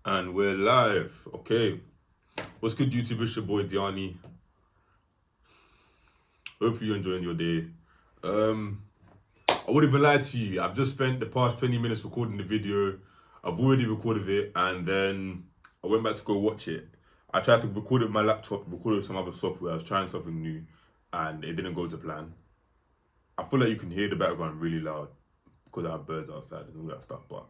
And we're live. Okay. What's good, YouTube? It's your boy Dearenee. Hopefully you're enjoying your day. I wouldn't even lie to you. I've just spent the past 20 minutes recording the video. I've already recorded it and then I went back to go watch it. I tried to record it with my laptop, record it with some other software. I was trying something new and it didn't go to plan. I feel like you can hear the background really loud because I have birds outside and all that stuff. But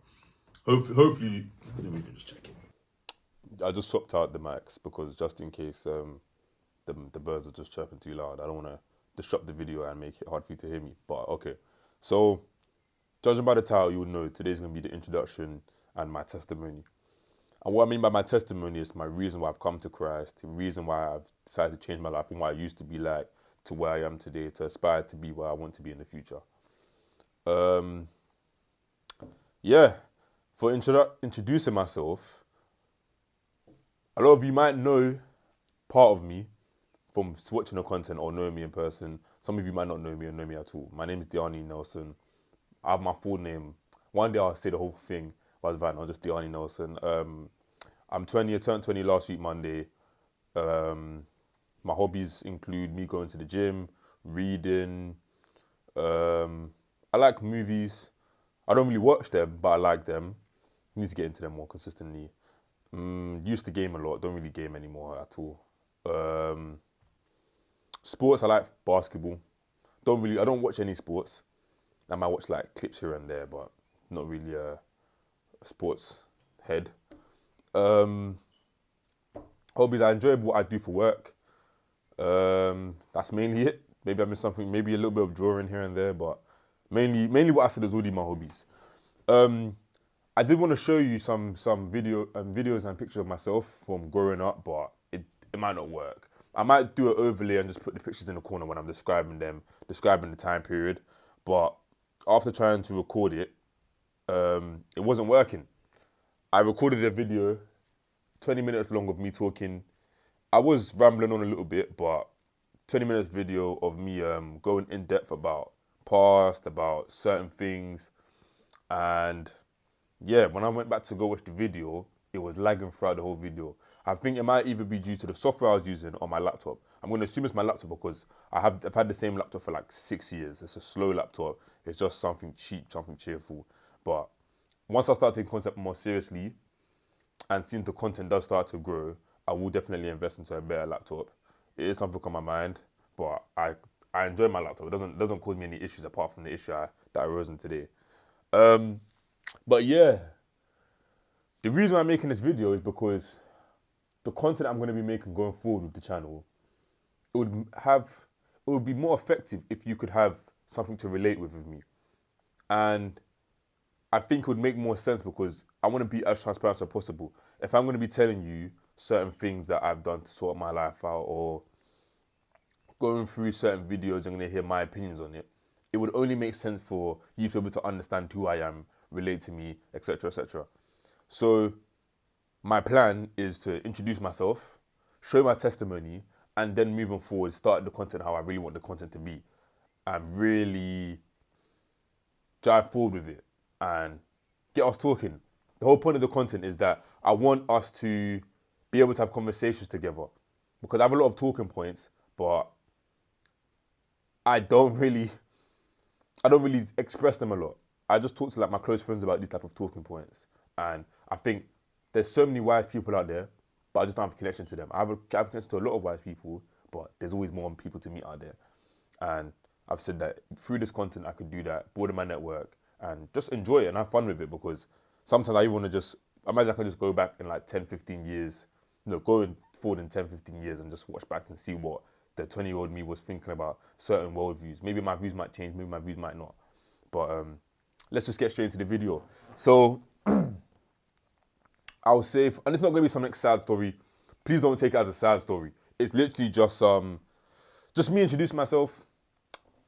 hopefully, let me just check it. I just swapped out the mics because just in case the birds are just chirping too loud. I don't want to disrupt the video and make it hard for you to hear me. But okay, so judging by the title, you'll know today's going to be the introduction and my testimony. And what I mean by my testimony is my reason why I've come to Christ, the reason why I've decided to change my life from what I used to be like to where I am today, to aspire to be where I want to be in the future. Yeah, for introducing myself, a lot of you might know part of me from watching the content or knowing me in person. Some of you might not know me or know me at all. My name is Dearenee Nelson. I have my full name. One day I'll say the whole thing, but it's fine. I'll just Dearenee Nelson. I'm 20. I turned 20 last week Monday. My hobbies include me going to the gym, reading. I like movies. I don't really watch them, but I like them. Need to get into them more consistently. Used to game a lot. Don't really game anymore at all. Sports, I like basketball. I don't watch any sports. I might watch like clips here and there, but not really a sports head. Hobbies, I enjoy what I do for work. That's mainly it. Maybe I miss something, maybe a little bit of drawing here and there, but mainly what I said is already my hobbies. I did want to show you some videos and pictures of myself from growing up, but it might not work. I might do an overlay and just put the pictures in the corner when I'm describing them, describing the time period. But after trying to record it, it wasn't working. I recorded a video, 20 minutes long of me talking. I was rambling on a little bit, but 20 minutes video of me going in depth about past, about certain things. And yeah, when I went back to go watch the video, it was lagging throughout the whole video. I think it might either be due to the software I was using on my laptop. I'm going to assume it's my laptop because I've had the same laptop for like 6 years. It's a slow laptop. It's just something cheap, something cheerful. But once I start taking concept more seriously and seeing the content does start to grow, I will definitely invest into a better laptop. It is something on my mind, but I enjoy my laptop. It doesn't cause me any issues apart from the issue that arose in today. But yeah, the reason I'm making this video is because the content I'm going to be making going forward with the channel, it would be more effective if you could have something to relate with me. And I think it would make more sense because I want to be as transparent as possible. If I'm going to be telling you certain things that I've done to sort my life out or going through certain videos and going to hear my opinions on it, it would only make sense for you to be able to understand who I am, relate to me, etc., etc. So my plan is to introduce myself, show my testimony, and then moving forward, start the content how I really want the content to be, and really drive forward with it and get us talking. The whole point of the content is that I want us to be able to have conversations together because I have a lot of talking points, but I don't really express them a lot. I just talk to like my close friends about these type of talking points, and I think there's so many wise people out there, but I just don't have a connection to them. I have a connection to a lot of wise people, but there's always more people to meet out there. And I've said that through this content, I could do that, broaden my network, and just enjoy it and have fun with it because sometimes I even want to just, imagine I can just go back in like 10, 15 years, going forward in 10, 15 years and just watch back and see what the 20-year-old me was thinking about certain worldviews. Maybe my views might change, maybe my views might not. But let's just get straight into the video. So I'll say, and it's not going to be some sad story. Please don't take it as a sad story. It's literally just me introducing myself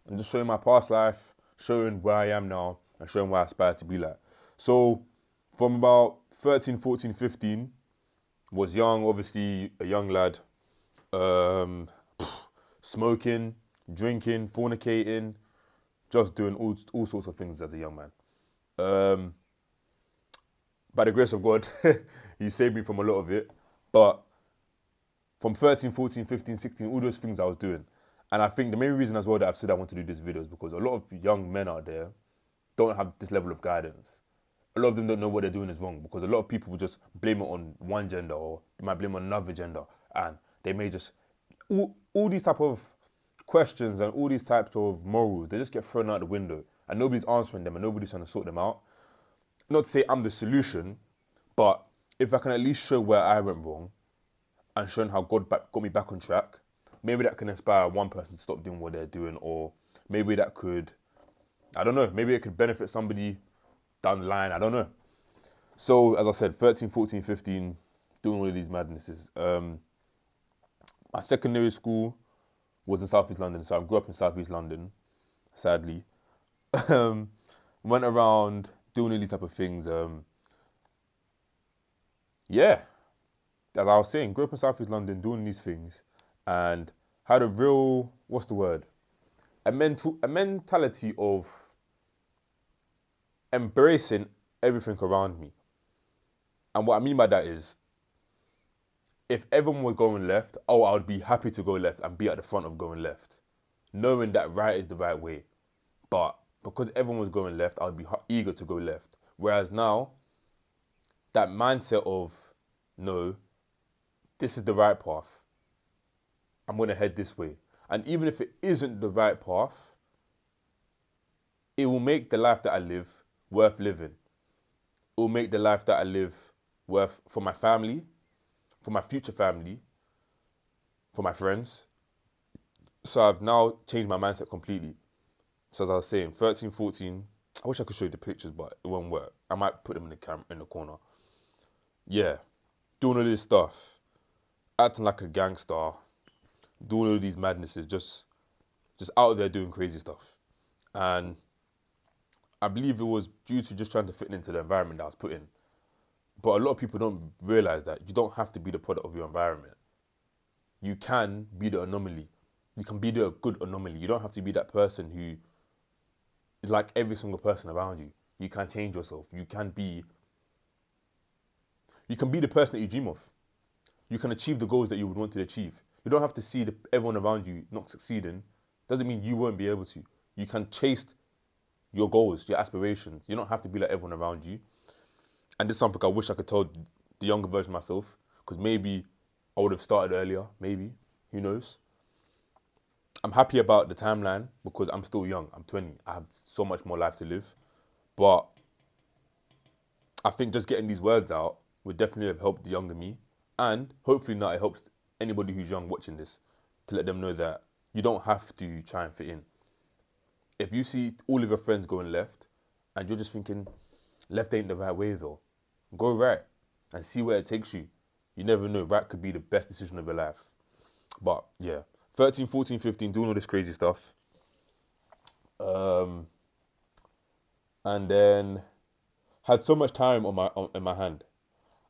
and just showing my past life, showing where I am now, and showing where I aspire to be like. So from about 13, 14, 15, was young, obviously a young lad, smoking, drinking, fornicating, just doing all sorts of things as a young man. By the grace of God, he saved me from a lot of it. But from 13, 14, 15, 16, all those things I was doing. And I think the main reason as well that I've said I want to do this video is because a lot of young men out there don't have this level of guidance. A lot of them don't know what they're doing is wrong because a lot of people will just blame it on one gender or they might blame it on another gender. And they may just, all these type of questions and all these types of morals, they just get thrown out the window and nobody's answering them and nobody's trying to sort them out. Not to say I'm the solution, but if I can at least show where I went wrong and showing how God got me back on track, maybe that can inspire one person to stop doing what they're doing, or maybe that could, I don't know, maybe it could benefit somebody down the line, I don't know. So, as I said, 13, 14, 15, doing all of these madnesses. My secondary school was in South East London, so I grew up in South East London, sadly. Went around doing all these type of things. Yeah, as I was saying, grew up in South East London doing these things and had a real, what's the word? A mentality of embracing everything around me. And what I mean by that is, if everyone was going left, I would be happy to go left and be at the front of going left, knowing that right is the right way. But because everyone was going left, I would be eager to go left. Whereas now, that mindset of, no, this is the right path. I'm going to head this way. And even if it isn't the right path, it will make the life that I live worth living. It will make the life that I live worth for my family, for my future family, for my friends. So I've now changed my mindset completely. So as I was saying, 13, 14, I wish I could show you the pictures, but it won't work. I might put them in the in the corner. Yeah, doing all this stuff, acting like a gangster, doing all these madnesses, just out there doing crazy stuff. And I believe it was due to just trying to fit into the environment that I was put in. But a lot of people don't realize that you don't have to be the product of your environment. You can be the anomaly. You can be the good anomaly. You don't have to be that person who is like every single person around you. You can change yourself. You can be the person that you dream of. You can achieve the goals that you would want to achieve. You don't have to see everyone around you not succeeding. Doesn't mean you won't be able to. You can chase your goals, your aspirations. You don't have to be like everyone around you. And this is something I wish I could tell the younger version of myself, because maybe I would have started earlier, maybe, who knows. I'm happy about the timeline because I'm still young, I'm 20, I have so much more life to live. But I think just getting these words out would definitely have helped the younger me. And hopefully now it helps anybody who's young watching this to let them know that you don't have to try and fit in. If you see all of your friends going left and you're just thinking, left ain't the right way though, go right and see where it takes you. You never know, right could be the best decision of your life. But yeah, 13, 14, 15, doing all this crazy stuff. And then had so much time in my hand.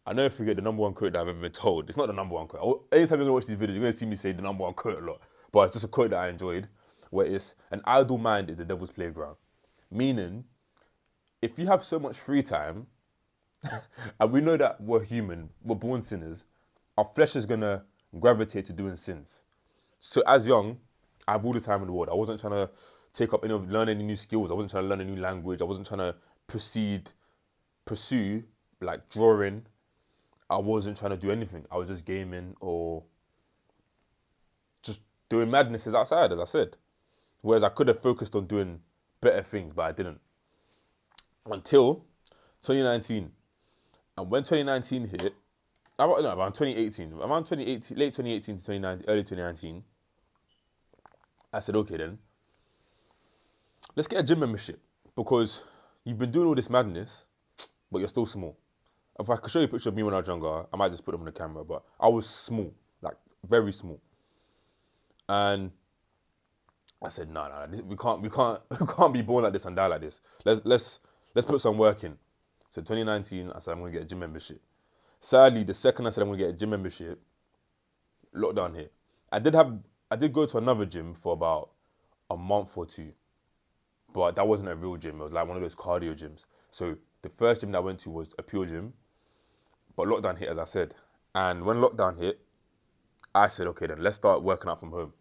I never forget the number one quote that I've ever been told. It's not the number one quote. Anytime you're gonna watch these videos, you're gonna see me say the number one quote a lot. But it's just a quote that I enjoyed, where it's, an idle mind is the devil's playground. Meaning, if you have so much free time, and we know that we're human, we're born sinners, our flesh is gonna gravitate to doing sins. So as young, I have all the time in the world. I wasn't trying to take up learn any new skills. I wasn't trying to learn a new language. I wasn't trying to pursue like drawing. I wasn't trying to do anything. I was just gaming or just doing madnesses outside, as I said. Whereas I could have focused on doing better things, but I didn't. Until 2019. And when 2019 hit, around 2018, late 2018 to 2019, early 2019, I said, okay then, let's get a gym membership because you've been doing all this madness, but you're still small. If I could show you a picture of me when I was younger, I might just put them on the camera, but I was small, like very small. And I said, no, we can't be born like this and die like this. Let's put some work in. So 2019, I said I'm gonna get a gym membership. Sadly, the second I said I'm gonna get a gym membership, lockdown hit. I did go to another gym for about a month or two, but that wasn't a real gym. It was like one of those cardio gyms. So the first gym that I went to was a pure gym, But lockdown hit, as I said. And when lockdown hit, I said, okay, then let's start working out from home.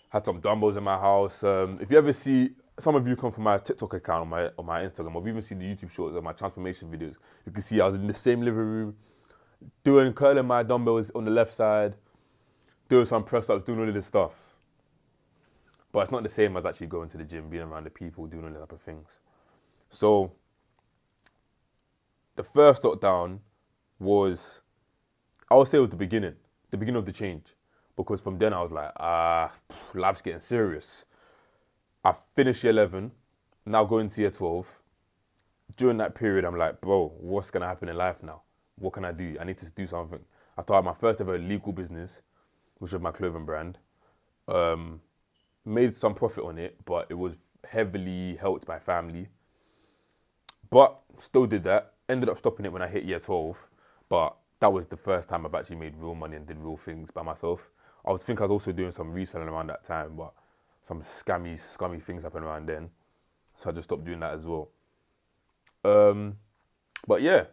Had some dumbbells in my house. If you ever see, some of you come from my TikTok account on my Instagram, or even see the YouTube shorts of my transformation videos, you can see I was in the same living room, curling my dumbbells on the left side, doing some press ups, doing all of this stuff. But it's not the same as actually going to the gym, being around the people, doing all these type of things. So the first lockdown was, I would say it was the beginning of the change. Because from then I was like, life's getting serious. I finished year 11, now going to year 12. During that period, I'm like, bro, what's going to happen in life now? What can I do? I need to do something. I started my first ever legal business, which was my clothing brand. Made some profit on it, but it was heavily helped by family. But still did that. Ended up stopping it when I hit year 12. But that was the first time I've actually made real money and did real things by myself. I was also doing some reselling around that time, but some scummy things happened around then. So I just stopped doing that as well. But yeah,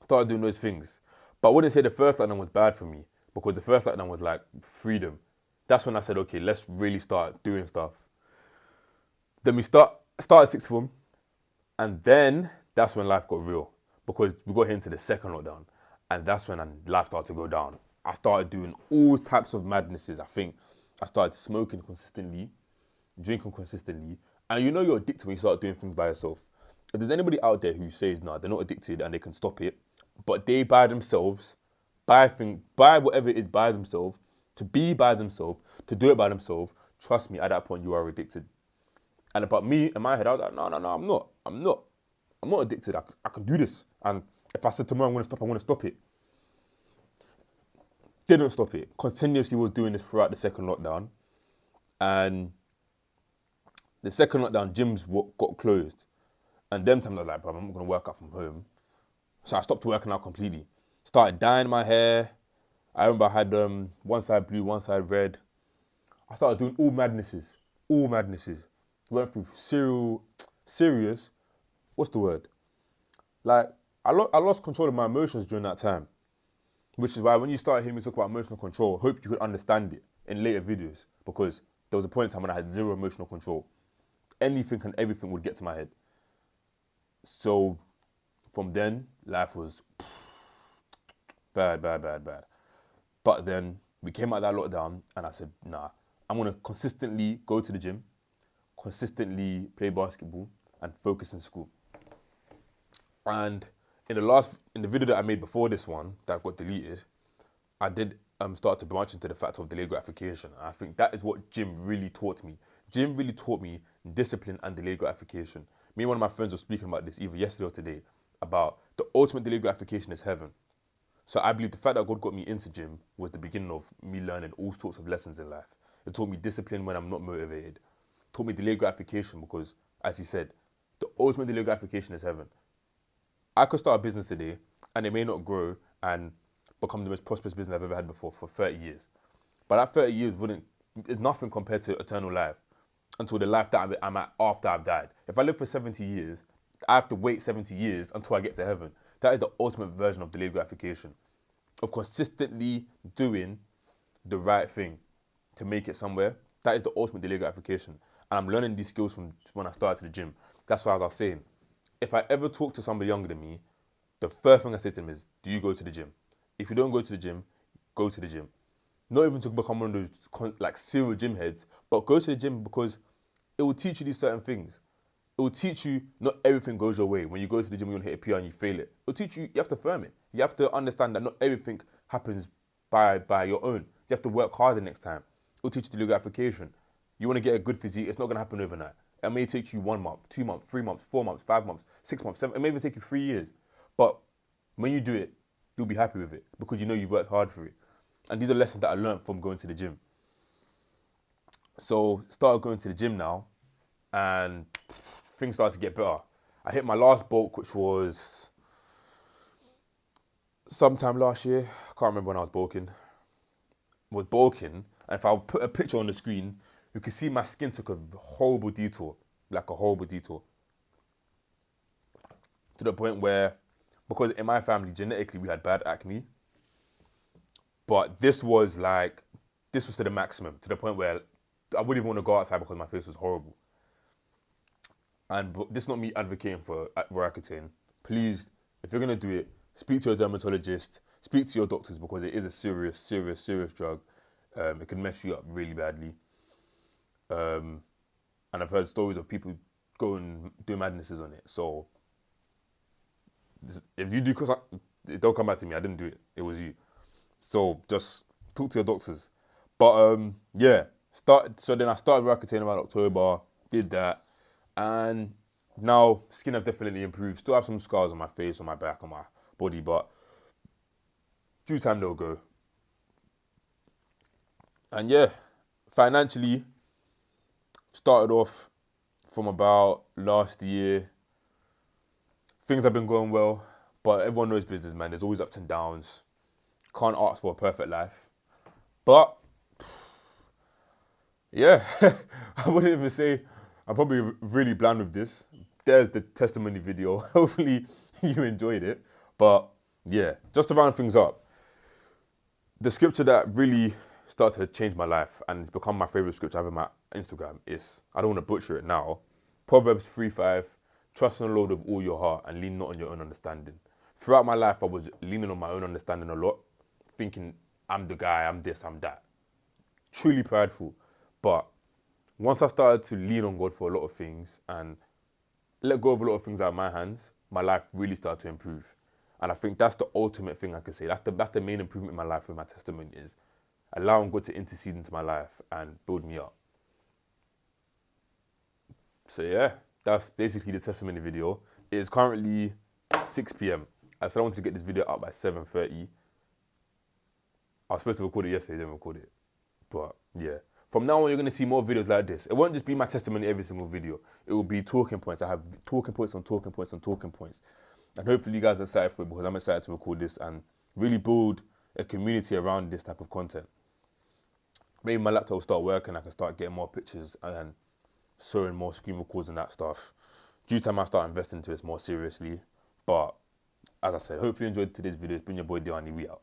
started doing those things. But I wouldn't say the first lockdown was bad for me, because the first lockdown was like freedom. That's when I said, okay, let's really start doing stuff. Then we started sixth form, and then that's when life got real, because we got into the second lockdown, and that's when life started to go down. I started doing all types of madnesses. I think I started smoking consistently, drinking consistently, and you know you're addicted when you start doing things by yourself. If there's anybody out there who says, no, they're not addicted and they can stop it, but they by themselves, buy whatever it is by themselves, to be by themselves, to do it by themselves, trust me, at that point you are addicted. And about me, in my head, I was like, no, I'm not addicted. I can do this. And if I said tomorrow I'm going to stop it. Didn't stop it. Continuously was doing this throughout the second lockdown. And the second lockdown, gyms got closed. And them times I was like, bro, I'm not going to work out from home. So I stopped working out completely. Started dyeing my hair. I remember I had one side blue, one side red. I started doing all madnesses. Went through serious, what's the word? Like, I lost control of my emotions during that time. Which is why when you start hearing me talk about emotional control, I hope you could understand it in later videos. Because there was a point in time when I had zero emotional control. Anything and everything would get to my head. So, from then, life was bad. But then, we came out of that lockdown, and I said, nah, I'm going to consistently go to the gym, consistently play basketball, and focus in school. And in the video that I made before this one, that got deleted, I did start to branch into the fact of delayed gratification. And I think that is what gym really taught me. Gym really taught me discipline and delayed gratification. Me and one of my friends were speaking about this either yesterday or today, about the ultimate delayed gratification is heaven. So I believe the fact that God got me into gym was the beginning of me learning all sorts of lessons in life. It taught me discipline when I'm not motivated. It taught me delayed gratification because, as he said, the ultimate delayed gratification is heaven. I could start a business today and it may not grow and become the most prosperous business I've ever had before for 30 years. But that 30 years is nothing compared to eternal life until the life that I'm at after I've died. If I live for 70 years, I have to wait 70 years until I get to heaven. That is the ultimate version of delayed gratification, of consistently doing the right thing to make it somewhere. That is the ultimate delayed gratification. And I'm learning these skills from when I started the gym. That's why, as I was saying, if I ever talk to somebody younger than me, the first thing I say to them is, do you go to the gym? If you don't go to the gym, go to the gym. Not even to become one of those like serial gym heads, but go to the gym because it will teach you these certain things. It will teach you not everything goes your way. When you go to the gym, you want to hit a PR and you fail it. It will teach you, you have to firm it. You have to understand that not everything happens by your own. You have to work harder next time. It will teach you delayed gratification. You want to get a good physique, it's not going to happen overnight. It may take you 1 month, 2 months, 3 months, 4 months, 5 months, 6 months, 7. It may even take you 3 years. But when you do it, you'll be happy with it because you know you've worked hard for it. And these are lessons that I learned from going to the gym. So started going to the gym now, and things started to get better. I hit my last bulk, which was sometime last year. I can't remember when I was bulking. And if I put a picture on the screen, you can see my skin took a horrible detour, like a horrible detour. To the point where because in my family, genetically, we had bad acne. But this was to the maximum, to the point where I wouldn't even want to go outside because my face was horrible. And this is not me advocating for Roaccutane. Please, if you're going to do it, speak to a dermatologist, speak to your doctors, because it is a serious, serious, serious drug. It can mess you up really badly. And I've heard stories of people going do madnesses on it. So if you do, don't come back to me. I didn't do it. It was you. So just talk to your doctors. But yeah, so then I started Roaccutane around October, did that, and now skin have definitely improved. Still have some scars on my face, on my back, on my body, but due time they'll go. And yeah, financially, started off from about last year. Things have been going well, but everyone knows business, man. There's always ups and downs. Can't ask for a perfect life. But yeah, I wouldn't even say I'm probably really bland with this. There's the testimony video. Hopefully you enjoyed it. But yeah, just to round things up, the scripture that really started to change my life and it's become my favorite scripture I have on my Instagram is, I don't want to butcher it now, Proverbs 3:5, trust in the Lord with all your heart and lean not on your own understanding. Throughout my life, I was leaning on my own understanding a lot, thinking I'm the guy, I'm this, I'm that. Truly prideful. But once I started to lean on God for a lot of things and let go of a lot of things out of my hands, my life really started to improve. And I think that's the ultimate thing I can say. That's the main improvement in my life with my testimony, is allowing God to intercede into my life and build me up. So yeah, that's basically the testimony video. It is currently 6 p.m. I said I wanted to get this video out by 7:30. I was supposed to record it yesterday, didn't record it. But yeah, from now on, you're going to see more videos like this. It won't just be my testimony every single video. It will be talking points. I have talking points on talking points on talking points. And hopefully you guys are excited for it, because I'm excited to record this and really build a community around this type of content. Maybe my laptop will start working. I can start getting more pictures and sewing more screen records and that stuff. Due time, I start investing into this more seriously. But as I said, hopefully you enjoyed today's video. It's been your boy Dearenee. We out.